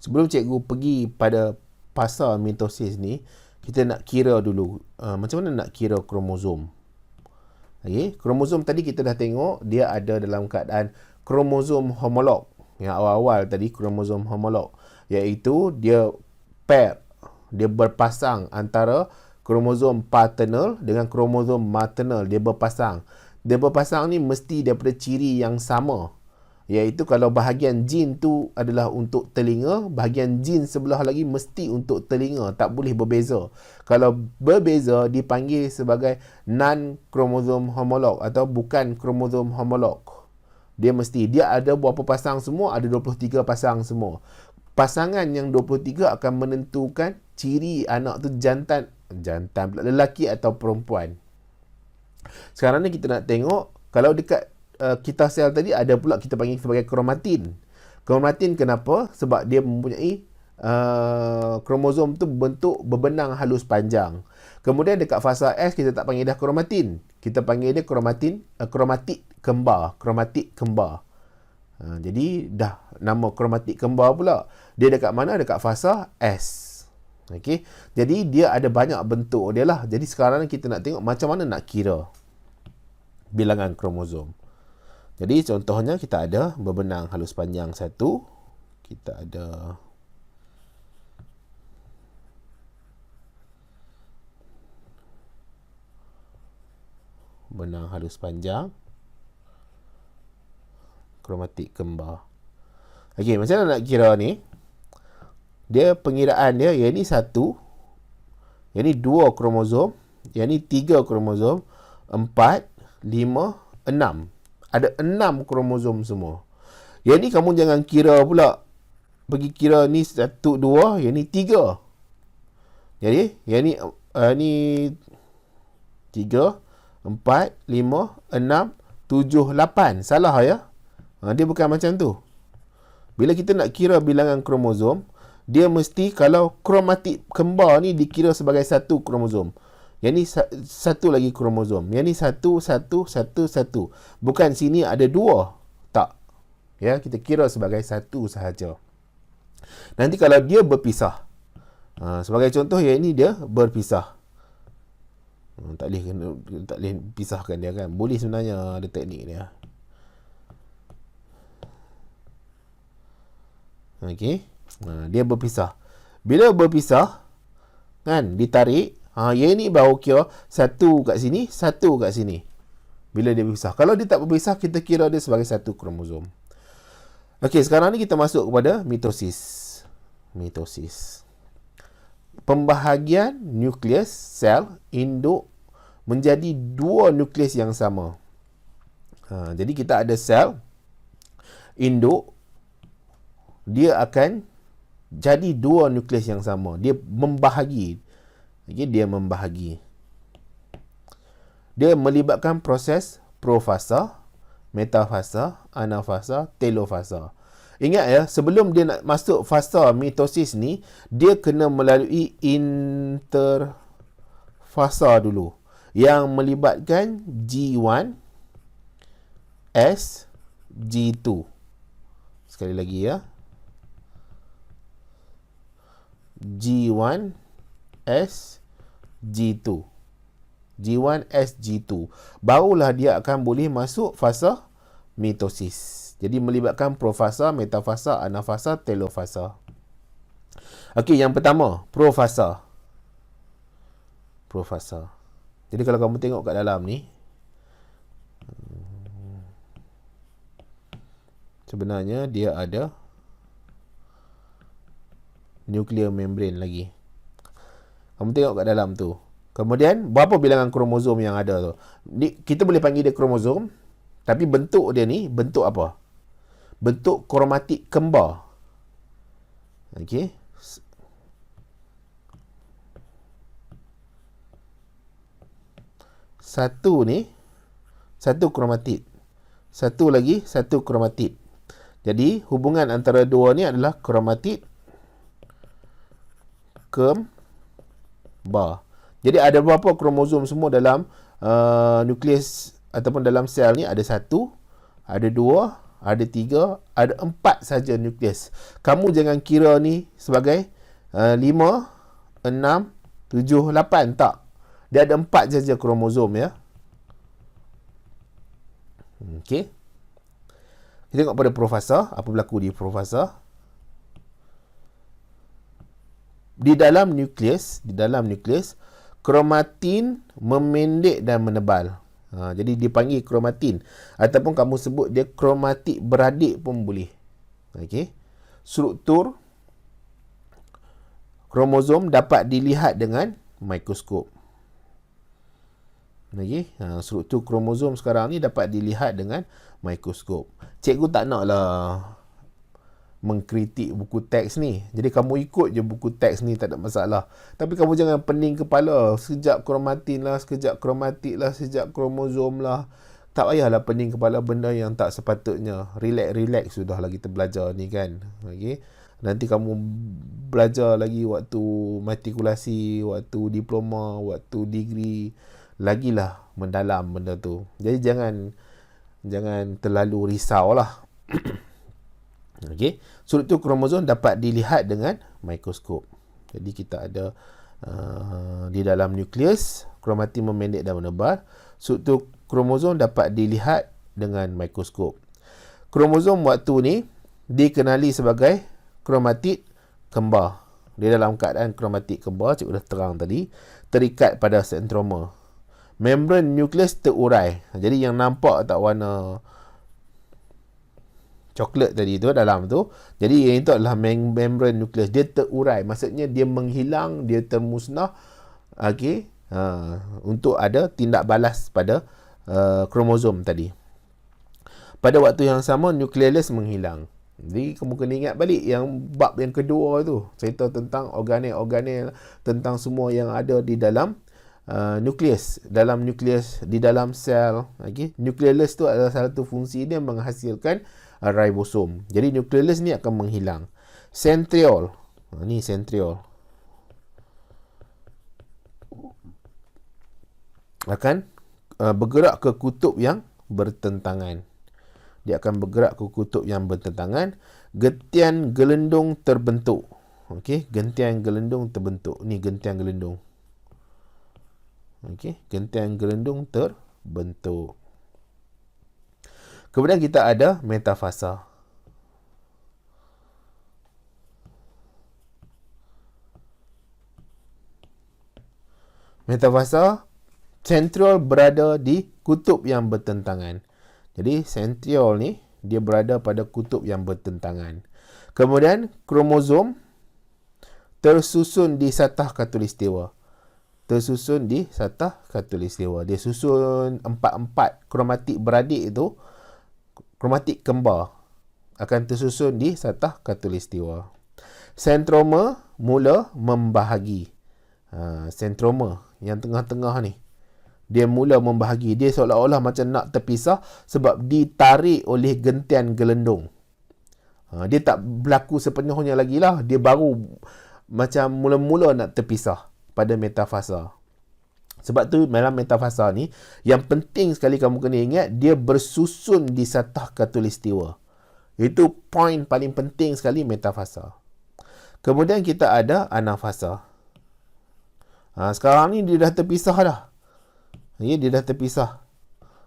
Sebelum cikgu pergi pada pasal mitosis ni, kita nak kira dulu macam mana nak kira kromosom. Okay? Kromosom tadi kita dah tengok dia ada dalam keadaan kromosom homolog. Yang awal-awal tadi kromosom homolog, iaitu dia pair, dia berpasang antara kromosom paternal dengan kromosom maternal. Dia berpasang ni mesti daripada ciri yang sama, iaitu kalau bahagian jin tu adalah untuk telinga, bahagian jin sebelah lagi mesti untuk telinga, tak boleh berbeza. Kalau berbeza dipanggil sebagai non-kromosom homolog atau bukan kromosom homolog. Dia ada berapa pasang semua? Ada 23 pasang semua. Pasangan yang 23 akan menentukan ciri anak tu jantan pula, lelaki atau perempuan. Sekarang ni kita nak tengok, kalau dekat kita sel tadi ada pula kita panggil sebagai kromatin. Kromatin kenapa? Sebab dia mempunyai kromosom tu bentuk berbenang halus panjang. Kemudian dekat fasa S kita tak panggil dah kromatin. Kita panggil dia kromatik kembar. Jadi dah nama kromatik kembar pula. Dia dekat mana? Dekat fasa S. Okey. Jadi dia ada banyak bentuk dia lah. Jadi sekarang kita nak tengok macam mana nak kira bilangan kromosom. Jadi contohnya kita ada berbenang halus panjang 1. Kita ada benang halus panjang, kromatik kembar. Okey, macam mana nak kira ni? Dia pengiraan dia, yang ni 1, yang ni 2 kromosom, yang ni 3 kromosom, 4, 5, 6. Ada 6 kromosom semua. Yang ni kamu jangan kira pula. Pergi kira ni 1, 2, yang ni 3. Jadi, yang ni 3, 4, 5, 6, 7, 8. Salah ya? Dia bukan macam tu. Bila kita nak kira bilangan kromosom, dia mesti kalau kromatik kembar ni dikira sebagai 1 kromosom. Yang ni 1 lagi kromosom. Yang ni 1, 1, 1, 1. Bukan sini ada 2. Tak. Ya, kita kira sebagai 1 sahaja. Nanti kalau dia berpisah. Sebagai contoh, yang ni dia berpisah. Tak boleh pisahkan dia kan. Boleh sebenarnya, ada teknik dia. Okey. Dia berpisah. Bila berpisah kan, ditarik, yang ni baru kira 1 kat sini, 1 kat sini. Bila dia berpisah. Kalau dia tak berpisah, kita kira dia sebagai 1 kromosom. Okey, sekarang ni kita masuk kepada mitosis. Pembahagian nukleus sel induk menjadi 2 nukleus yang sama. Jadi kita ada sel induk, dia akan jadi 2 nukleus yang sama. Dia membahagi. Dia membahagi. Dia melibatkan proses profasa, metafasa, anafasa, telofasa. Ingat ya, sebelum dia nak masuk fasa mitosis ni, dia kena melalui interfasa dulu, yang melibatkan G1, S, G2. Sekali lagi ya. G1, S, G2. G1, S, G2. Barulah dia akan boleh masuk fasa mitosis. Jadi melibatkan profasa, metafasa, anafasa, telofasa. Okey, yang pertama, profasa. Jadi kalau kamu tengok kat dalam ni, sebenarnya dia ada nuclear membrane lagi. Kamu tengok kat dalam tu. Kemudian, berapa bilangan kromosom yang ada tu? Kita boleh panggil dia kromosom, tapi bentuk dia ni, bentuk apa? Bentuk kromatik kembar. Okey. Satu ni, 1 kromatit. Satu lagi, 1 kromatit. Jadi, hubungan antara dua ni adalah kromatit kembar. Jadi, ada berapa kromosom semua dalam nukleus ataupun dalam sel ni? Ada 1, ada 2, ada 3, ada 4 saja nukleus. Kamu jangan kira ni sebagai 5, 6, 7, 8. Tak. Dia ada 4 saja kromosom ya. Okey. Kita tengok pada profasa, apa berlaku di profasa. Di dalam nukleus, kromatin memendek dan menebal. Jadi dipanggil kromatin, ataupun kamu sebut dia kromatik beradik pun boleh. Okey. Struktur kromosom dapat dilihat dengan mikroskop. Okey. Struktur kromosom sekarang ni dapat dilihat dengan mikroskop. Cikgu tak naklah mengkritik buku teks ni. Jadi kamu ikut je buku teks ni, tak ada masalah. Tapi kamu jangan pening kepala. Sekejap kromatin lah, sekejap kromatik lah, sekejap kromosom lah. Tak payahlah pening kepala benda yang tak sepatutnya. Relax sudahlah kita belajar ni kan. Okay? Nanti kamu belajar lagi waktu matrikulasi, waktu diploma, waktu degree. Lagilah mendalam benda tu. Jadi jangan terlalu risau lah. Okey, struktur kromosom dapat dilihat dengan mikroskop. Jadi kita ada di dalam nukleus, kromatin memendek dan menebal. Struktur kromosom dapat dilihat dengan mikroskop. Kromosom waktu ni dikenali sebagai kromatid kembar. Di dalam keadaan kromatid kembar, cikgu dah terang tadi, terikat pada sentroma. Membran nukleus terurai. Jadi yang nampak tak warna coklat tadi tu dalam tu, jadi yang itu adalah membran nukleus. Dia terurai, maksudnya dia menghilang, dia termusnah. Okey, untuk ada tindak balas pada kromosom tadi. Pada waktu yang sama nukleolus menghilang. Jadi kamu kena ingat balik yang bab yang kedua tu, cerita tentang organel-organel, tentang semua yang ada di dalam nukleus, di dalam sel. Okey, nukleolus tu adalah salah satu fungsi dia menghasilkan ribosom. Jadi nukleolus ni akan menghilang. Centriole. Ni centriole. Akan bergerak ke kutub yang bertentangan. Dia akan bergerak ke kutub yang bertentangan. Gentian gelendung terbentuk. Okey, gentian gelendung terbentuk. Ni gentian gelendung. Okey, gentian gelendung terbentuk. Kemudian kita ada metafasa. Metafasa, centriole berada di kutub yang bertentangan. Jadi centriole ni dia berada pada kutub yang bertentangan. Kemudian kromosom tersusun di satah khatulistiwa. Dia susun 4 kromatik beradik itu, kromatik kembar, akan tersusun di satah khatulistiwa. Sentroma mula membahagi. Sentroma yang tengah-tengah ni, dia mula membahagi. Dia seolah-olah macam nak terpisah sebab ditarik oleh gentian gelendung. Dia tak berlaku sepenuhnya lagi lah. Dia baru macam mula-mula nak terpisah pada metafasa. Sebab tu dalam metafasa ni, yang penting sekali kamu kena ingat, dia bersusun di satah khatulistiwa. Itu poin paling penting sekali metafasa. Kemudian kita ada anafasa. Sekarang ni dia dah terpisah dah. Dia dah terpisah.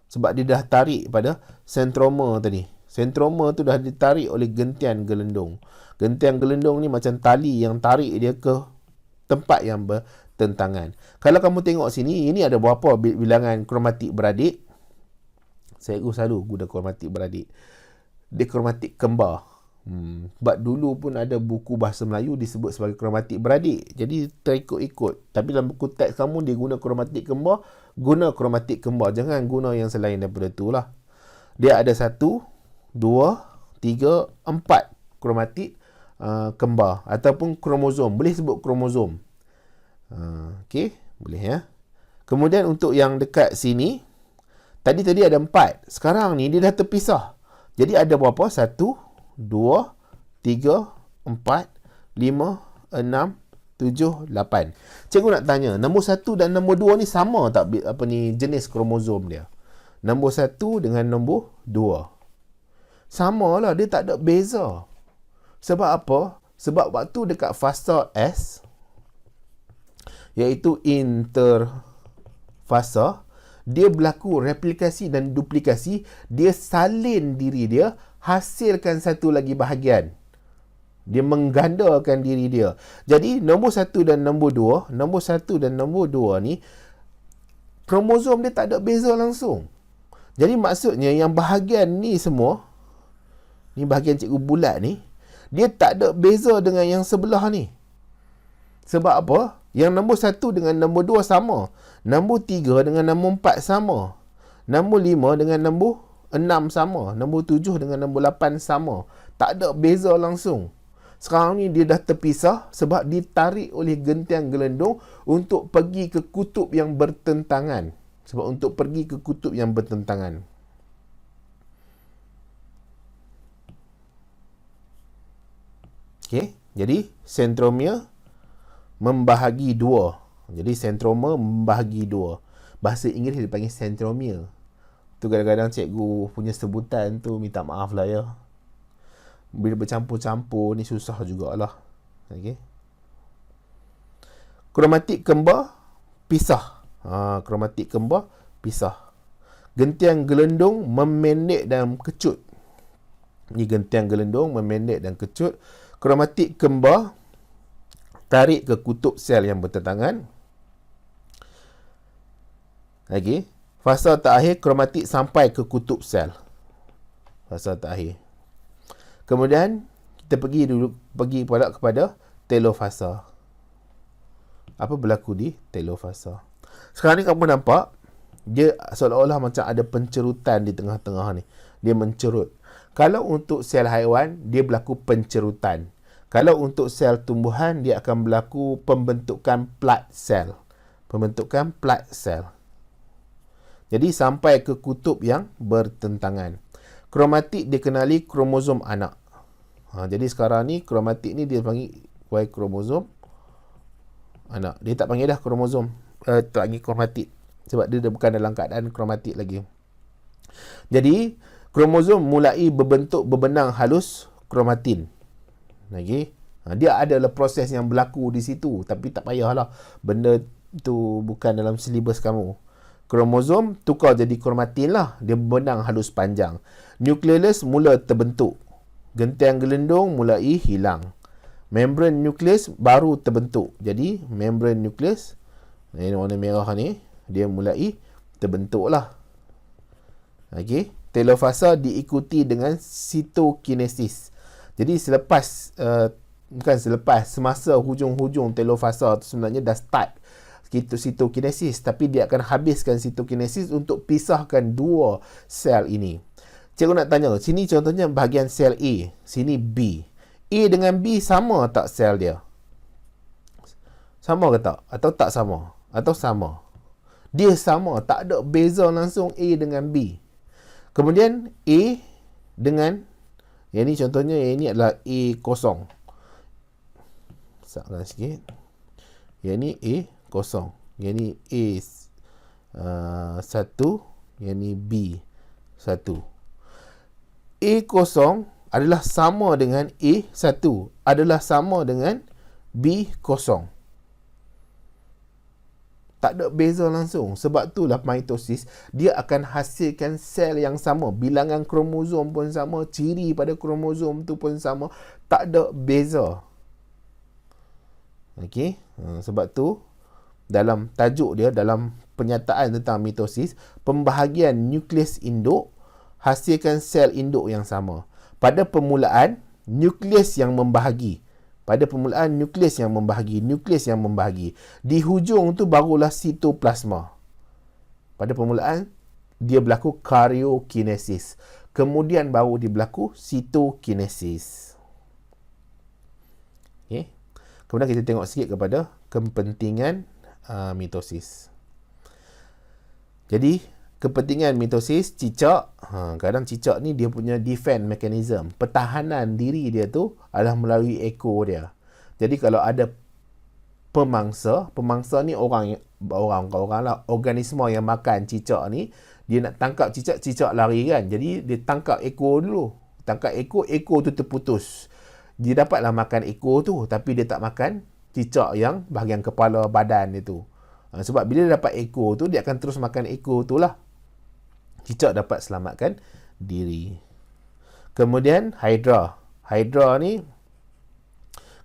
Sebab dia dah tarik pada sentroma tadi. Sentroma tu dah ditarik oleh gentian gelendung. Gentian gelendung ni macam tali yang tarik dia ke tempat yang bertentangan. Kalau kamu tengok sini, ini ada berapa bilangan kromatik beradik? Saya selalu guna kromatik beradik. Dia kromatik kembar. Sebab dulu pun ada buku bahasa Melayu disebut sebagai kromatik beradik. Jadi terikut-ikut. Tapi dalam buku teks kamu dia guna kromatik kembar, guna kromatik kembar. Jangan guna yang selain daripada tu lah. Dia ada 1, 2, 3, 4 kromatik kembar ataupun kromosom. Boleh sebut kromosom. Okey, boleh ya. Kemudian untuk yang dekat sini, tadi ada 4. Sekarang ni dia dah terpisah. Jadi ada berapa? 1, 2, 3, 4, 5, 6, 7, 8. Cikgu nak tanya, nombor 1 dan nombor 2 ni sama tak jenis kromosom dia? Nombor 1 dengan nombor 2. Sama lah, dia tak ada beza. Sebab apa? Sebab waktu dekat fasa S, iaitu interfasa, dia berlaku replikasi dan duplikasi, dia salin diri dia, hasilkan satu lagi bahagian. Dia menggandakan diri dia. Jadi nombor 1 dan nombor 2 ni, kromosom dia tak ada beza langsung. Jadi maksudnya yang bahagian ni semua, ni bahagian cikgu bulat ni, dia tak ada beza dengan yang sebelah ni. Sebab apa? Yang nombor 1 dengan nombor 2 sama. Nombor 3 dengan nombor 4 sama. Nombor 5 dengan nombor 6 sama. Nombor 7 dengan nombor 8 sama. Tak ada beza langsung. Sekarang ni dia dah terpisah sebab ditarik oleh gentian gelendung untuk pergi ke kutub yang bertentangan. Okey, jadi sentromere membahagi dua. Jadi sentroma membahagi dua. Bahasa Inggeris dia panggil sentromere. Tu kadang-kadang cikgu punya sebutan tu minta maaf lah ya. Bila bercampur-campur ni susah jugalah. Okey. Kromatik kembar pisah. Kromatik kembar pisah. Gentian gelendung memendek dan kecut. Ni gentian gelendung memendek dan kecut. Kromatik kembar tarik ke kutub sel yang bertentangan. Okey. Fasa terakhir kromatik sampai ke kutub sel. Fasa terakhir. Kemudian kita pergi kepada telofasa. Apa berlaku di telofasa? Sekarang ni kamu nampak dia seolah-olah macam ada pencerutan di tengah-tengah ni. Dia mencerut. Kalau untuk sel haiwan, dia berlaku pencerutan. Kalau untuk sel tumbuhan, dia akan berlaku pembentukan plat sel. Jadi sampai ke kutub yang bertentangan. Kromatik dikenali kromosom anak. Jadi sekarang ni kromatik ni dia panggil kromosom anak. Dia tak panggil dah kromosom. Tak panggil kromatik. Sebab dia bukan dalam keadaan kromatik lagi. Jadi kromosom mulai berbentuk berbenang halus kromatin. Lagi. Dia adalah proses yang berlaku di situ. Tapi tak payahlah. Benda tu bukan dalam silibus kamu. Kromosom tukar jadi kromatin lah. Dia berbenang halus panjang. Nukleus mula terbentuk. Gentian gelendung mulai hilang. Membran nukleus baru terbentuk. Jadi membran nukleus, ini warna merah ni, dia mulai terbentuk lah. Okay. Telofasa diikuti dengan sitokinesis. Jadi semasa hujung-hujung telofasa tu sebenarnya dah start sitokinesis, tapi dia akan habiskan sitokinesis untuk pisahkan dua sel ini. Cikgu nak tanya, sini contohnya bahagian sel A, sini B. A dengan B sama tak sel dia? Sama ke tak? Atau tak sama? Atau sama? Dia sama, tak ada beza langsung A dengan B. Kemudian A dengan, yang ni contohnya, yang ni adalah A kosong. Besarkan sikit. Yang ni A kosong. Yang ni A 1. Yang ni B 1. A kosong adalah sama dengan A 1. Adalah sama dengan B kosong. Tak ada beza langsung. Sebab itulah mitosis, dia akan hasilkan sel yang sama. Bilangan kromosom pun sama. Ciri pada kromosom tu pun sama. Tak ada beza. Okey. Sebab tu, dalam tajuk dia, dalam penyataan tentang mitosis, pembahagian nukleus induk hasilkan sel induk yang sama. Pada permulaan, nukleus yang membahagi. Nukleus yang membahagi. Di hujung tu barulah sitoplasma. Pada permulaan, dia berlaku karyokinesis. Kemudian baru dia berlaku sitokinesis. Okay. Kemudian kita tengok sikit kepada kepentingan mitosis. Jadi, kepentingan mitosis, cicak, kadang cicak ni dia punya defense mechanism. Pertahanan diri dia tu adalah melalui ekor dia. Jadi kalau ada pemangsa ni orang lah, organisma yang makan cicak ni, dia nak tangkap cicak lari kan. Jadi dia tangkap ekor dulu. tangkap ekor tu terputus. Dia dapatlah makan ekor tu, tapi dia tak makan cicak yang bahagian kepala badan dia tu. Sebab bila dia dapat ekor tu, dia akan terus makan ekor tu lah. Cicak dapat selamatkan diri. Kemudian Hydra. Hydra ni,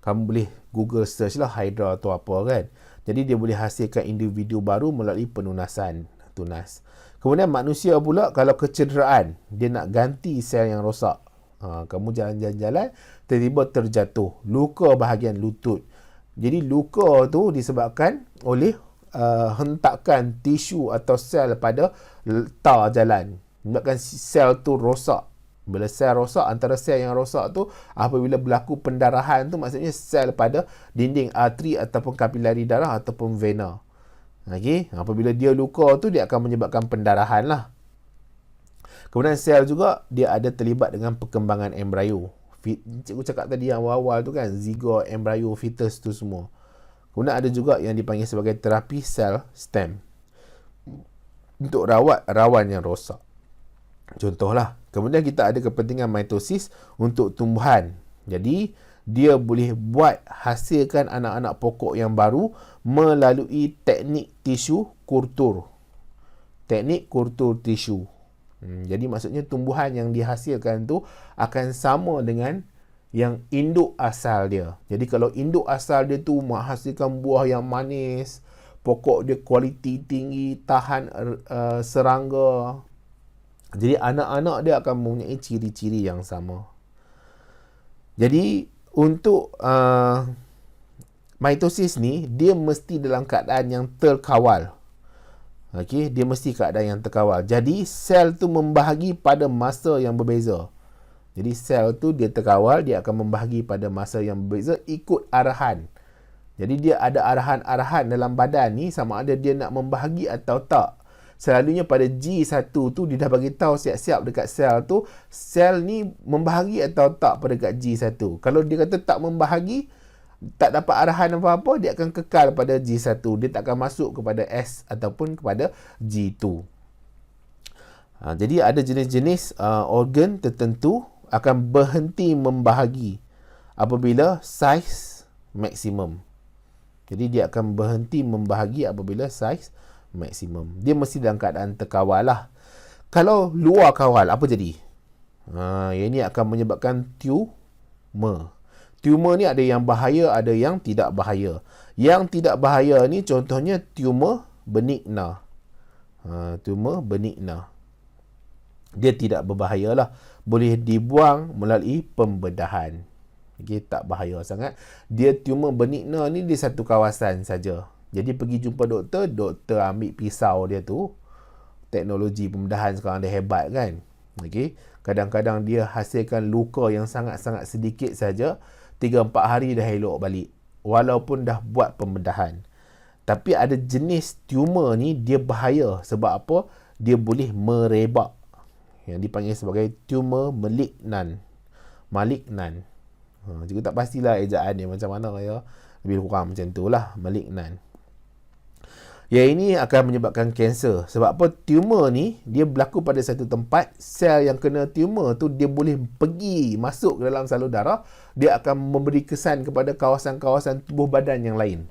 kamu boleh Google search lah Hydra tu apa kan. Jadi dia boleh hasilkan individu baru melalui penunasan tunas. Kemudian manusia pula, kalau kecederaan, dia nak ganti sel yang rosak. Kamu jalan-jalan, tiba-tiba terjatuh, luka bahagian lutut. Jadi luka tu disebabkan oleh hentakan tisu atau sel pada tar jalan. Menyebabkan sel tu rosak. Bila sel rosak, antara sel yang rosak tu, apabila berlaku pendarahan tu, maksudnya sel pada dinding arteri ataupun kapilari darah ataupun vena. Okay? Apabila dia luka tu, dia akan menyebabkan pendarahan lah. Kemudian sel juga, dia ada terlibat dengan perkembangan embrio. Cikgu cakap tadi yang awal-awal tu kan, zygote, embrio, fetus tu semua. Kemudian ada juga yang dipanggil sebagai terapi sel stem, untuk rawat rawan yang rosak. Contohlah. Kemudian kita ada kepentingan mitosis untuk tumbuhan. Jadi, dia boleh buat hasilkan anak-anak pokok yang baru melalui teknik tisu kultur. Teknik kultur tisu. Jadi maksudnya tumbuhan yang dihasilkan tu akan sama dengan yang induk asal dia. Jadi kalau induk asal dia tu menghasilkan buah yang manis, pokok dia kualiti tinggi, tahan serangga. Jadi anak-anak dia akan mempunyai ciri-ciri yang sama. Jadi untuk mitosis ni, dia mesti dalam keadaan yang terkawal. Okey, dia mesti keadaan yang terkawal. Jadi sel tu membahagi pada masa yang berbeza. Jadi sel tu dia terkawal, dia akan membahagi pada masa yang berbeza ikut arahan. Jadi dia ada arahan-arahan dalam badan ni, sama ada dia nak membahagi atau tak. Selalunya pada G1 tu dia dah bagi tahu siap-siap dekat sel tu, sel ni membahagi atau tak pada dekat G1. Kalau dia kata tak membahagi, tak dapat arahan apa-apa, dia akan kekal pada G1. Dia tak akan masuk kepada S ataupun kepada G2. Jadi ada jenis-jenis organ tertentu akan berhenti membahagi apabila saiz maksimum. Jadi dia akan berhenti membahagi apabila saiz maksimum. Dia mesti dalam keadaan terkawal lah. Kalau luar kawal, apa jadi? Yang ini akan menyebabkan tumor. Tumor ni ada yang bahaya, ada yang tidak bahaya. Yang tidak bahaya ni contohnya tumor benigna. Tumor benigna. Dia tidak berbahaya lah. Boleh dibuang melalui pembedahan. Okay, tak bahaya sangat. Dia tumor benigna ni di satu kawasan saja. Jadi pergi jumpa doktor, doktor ambil pisau dia tu. Teknologi pembedahan sekarang dia hebat kan. Okay. Kadang-kadang dia hasilkan luka yang sangat-sangat sedikit saja. 3-4 hari dah elok balik. Walaupun dah buat pembedahan. Tapi ada jenis tumor ni dia bahaya. Sebab apa? Dia boleh merebak. Yang dipanggil sebagai tumor malignan. Malignan. Juga tak pastilah ejaan dia macam mana ya. Lebih kurang macam tu lah. Malignan. Yang ini akan menyebabkan kanser. Sebab apa? Tumor ni, dia berlaku pada satu tempat. Sel yang kena tumor tu, dia boleh pergi masuk ke dalam salur darah. Dia akan memberi kesan kepada kawasan-kawasan tubuh badan yang lain.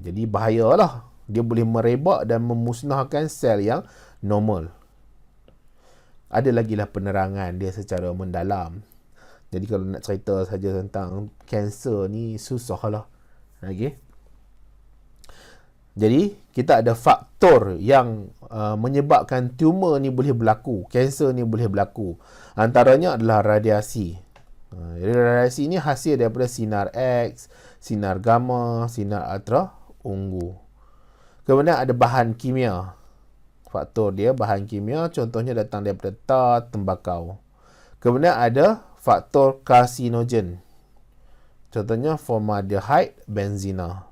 Jadi bahayalah. Dia boleh merebak dan memusnahkan sel yang normal. Ada lagi lah penerangan dia secara mendalam. Jadi kalau nak cerita saja tentang kanser ni, susah lah. Okay. Jadi, kita ada faktor yang menyebabkan tumor ni boleh berlaku. Kanser ni boleh berlaku. Antaranya adalah radiasi. Radiasi ni hasil daripada sinar X, sinar gamma, sinar ultra ungu. Kemudian ada bahan kimia. Faktor dia bahan kimia contohnya datang daripada tar, tembakau. Kemudian ada faktor karsinogen. Contohnya formaldehyde, benzina.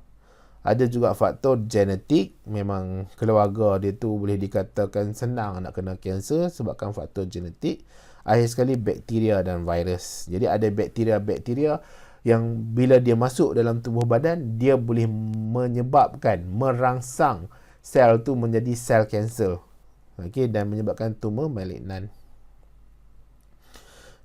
Ada juga faktor genetik. Memang keluarga dia tu boleh dikatakan senang nak kena kanser sebabkan faktor genetik. Akhir sekali bakteria dan virus. Jadi ada bakteria-bakteria yang bila dia masuk dalam tubuh badan, dia boleh menyebabkan, merangsang sel tu menjadi sel kanser. Okay, dan menyebabkan tumor malignan.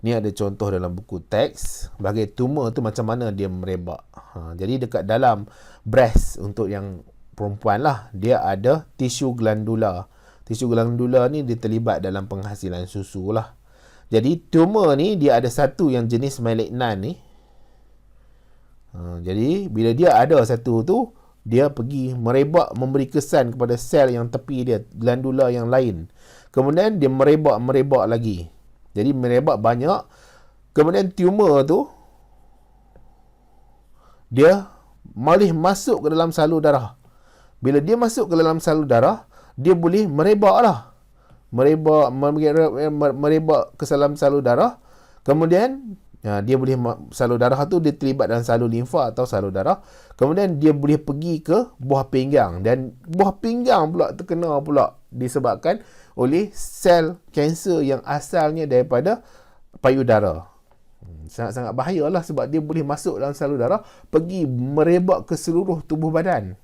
Ni ada contoh dalam buku teks bagi tumor tu macam mana dia merebak. Jadi dekat dalam breast untuk yang perempuan lah, dia ada tisu glandula. Tisu glandula ni dia terlibat dalam penghasilan susu lah. Jadi tumor ni dia ada satu yang jenis malignan ni. Jadi bila dia ada satu tu, dia pergi merebak, memberi kesan kepada sel yang tepi dia, glandula yang lain. Kemudian dia merebak lagi. Jadi merebak banyak. Kemudian tumor tu dia malih masuk ke dalam salur darah. Bila dia masuk ke dalam salur darah, dia boleh merebak lah. Merebak ke dalam salur darah. Kemudian dia boleh, salur darah tu dia terlibat dalam salur limfa atau salur darah. Kemudian dia boleh pergi ke buah pinggang, dan buah pinggang pula terkena pula disebabkan oleh sel kanser yang asalnya daripada payudara. Sangat-sangat bahayalah sebab dia boleh masuk dalam salur darah, pergi merebak ke seluruh tubuh badan.